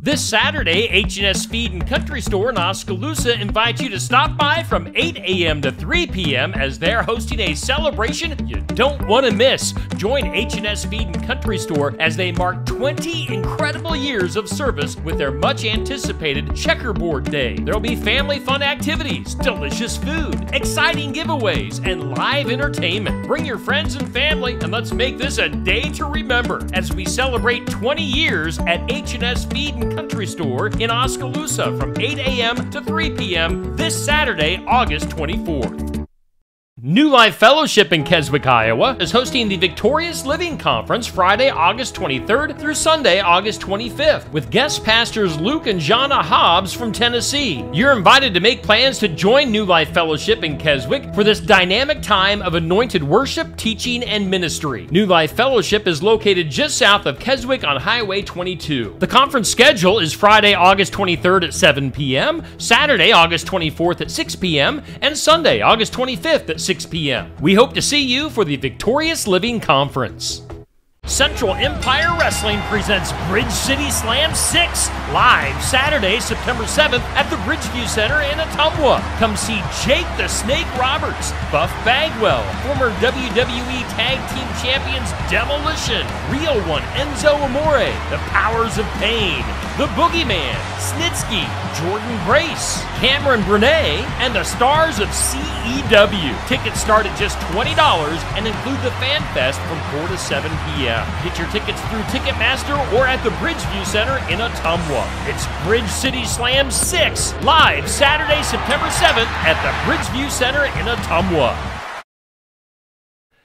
This Saturday, H&S Feed and Country Store in Oskaloosa invites you to stop by from 8 a.m. to 3 p.m. as they're hosting a celebration you don't want to miss. Join H&S Feed and Country Store as they mark 20 incredible years of service with their much-anticipated Checkerboard Day. There'll be family fun activities, delicious food, exciting giveaways, and live entertainment. Bring your friends and family, and let's make this a day to remember as we celebrate 20 years at H&S Feed and Country Store in Oskaloosa from 8 a.m. to 3 p.m. this Saturday, August 24th. New Life Fellowship in Keswick, Iowa is hosting the Victorious Living Conference Friday, August 23rd through Sunday, August 25th, with guest pastors Luke and Jana Hobbs from Tennessee. You're invited to make plans to join New Life Fellowship in Keswick for this dynamic time of anointed worship, teaching, and ministry. New Life Fellowship is located just south of Keswick on Highway 22. The conference schedule is Friday, August 23rd at 7 p.m., Saturday, August 24th at 6 p.m., and Sunday, August 25th at 6 p.m. We hope to see you for the Victorious Living Conference. Central Empire Wrestling presents Bridge City Slam 6 live Saturday, September 7th at the Bridgeview Center in Ottumwa. Come see Jake the Snake Roberts, Buff Bagwell, former WWE Tag Team Champions Demolition, Real One Enzo Amore, The Powers of Pain, The Boogeyman, Snitsky, Jordan Grace, Cameron Burnett, and the stars of CEW. Tickets start at just $20 and include the Fan Fest from 4 to 7 p.m. Get your tickets through Ticketmaster or at the Bridgeview Center in Ottumwa. It's Bridge City Slam 6, live Saturday, September 7th at the Bridgeview Center in Ottumwa.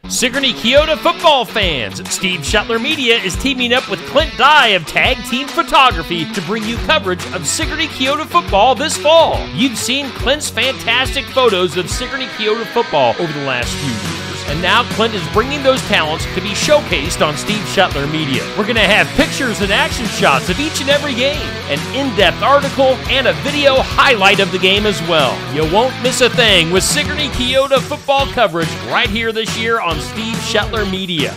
Sigourney Keota football fans, Steve Shuttler Media is teaming up with Clint Dye of Tag Team Photography to bring you coverage of Sigourney Keota football this fall. You've seen Clint's fantastic photos of Sigourney Keota football over the last few years, and now Clint is bringing those talents to be showcased on Steve Shuttler Media. We're going to have pictures and action shots of each and every game, an in-depth article, and a video highlight of the game as well. You won't miss a thing with Sigourney Keota football coverage right here this year on Steve Shuttler Media.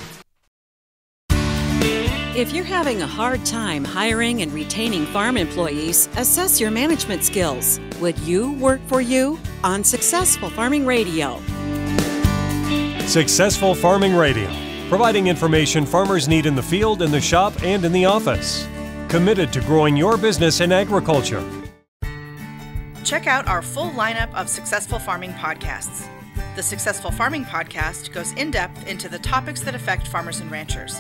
If you're having a hard time hiring and retaining farm employees, assess your management skills. Would you work for you? On Successful Farming Radio. Successful Farming Radio, providing information farmers need in the field, in the shop, and in the office. Committed to growing your business in agriculture. Check out our full lineup of Successful Farming podcasts. The Successful Farming podcast goes in-depth into the topics that affect farmers and ranchers.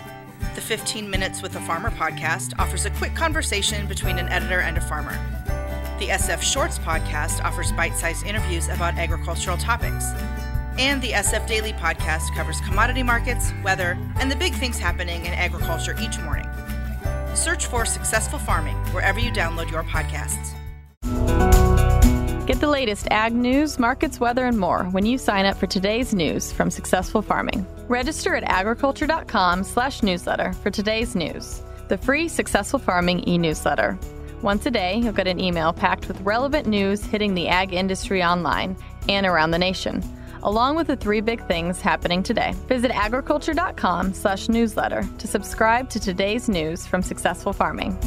The 15 Minutes with a Farmer podcast offers a quick conversation between an editor and a farmer. The SF Shorts podcast offers bite-sized interviews about agricultural topics. And the SF Daily podcast covers commodity markets, weather, and the big things happening in agriculture each morning. Search for Successful Farming wherever you download your podcasts. Get the latest ag news, markets, weather, and more when you sign up for today's news from Successful Farming. Register at agriculture.com/newsletter for today's news, the free Successful Farming e-newsletter. Once a day, you'll get an email packed with relevant news hitting the ag industry online and around the nation, along with the 3 big things happening today. Visit agriculture.com/newsletter to subscribe to today's news from Successful Farming.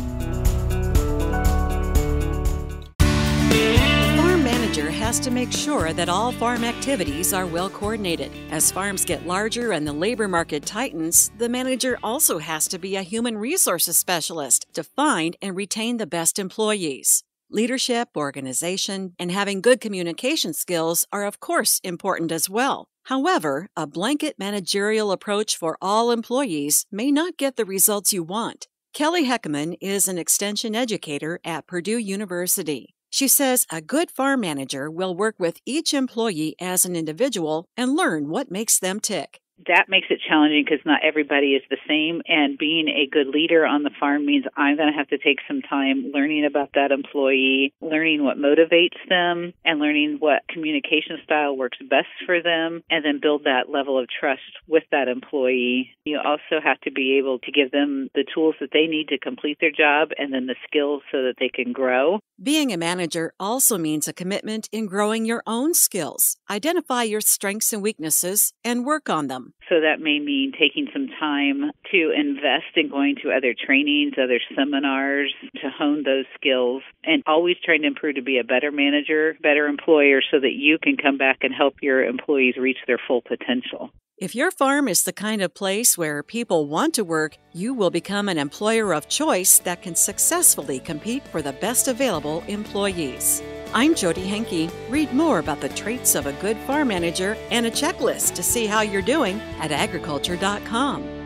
Has to make sure that all farm activities are well coordinated. As farms get larger and the labor market tightens, the manager also has to be a human resources specialist to find and retain the best employees. Leadership, organization, and having good communication skills are of course important as well. However, a blanket managerial approach for all employees may not get the results you want. Kelly Heckman is an extension educator at Purdue University. She says a good farm manager will work with each employee as an individual and learn what makes them tick. That makes it challenging because not everybody is the same, and being a good leader on the farm means I'm going to have to take some time learning about that employee, learning what motivates them, and learning what communication style works best for them, and then build that level of trust with that employee. You also have to be able to give them the tools that they need to complete their job and then the skills so that they can grow. Being a manager also means a commitment in growing your own skills. Identify your strengths and weaknesses and work on them. agriculture.com. So that may mean taking some time to invest in going to other trainings, other seminars, to hone those skills, and always trying to improve to be a better manager, better employer, so that you can come back and help your employees reach their full potential. If your farm is the kind of place where people want to work, you will become an employer of choice that can successfully compete for the best available employees. I'm Jody Henke. Read more about the traits of a good farm manager and a checklist to see how you're doing at agriculture.com.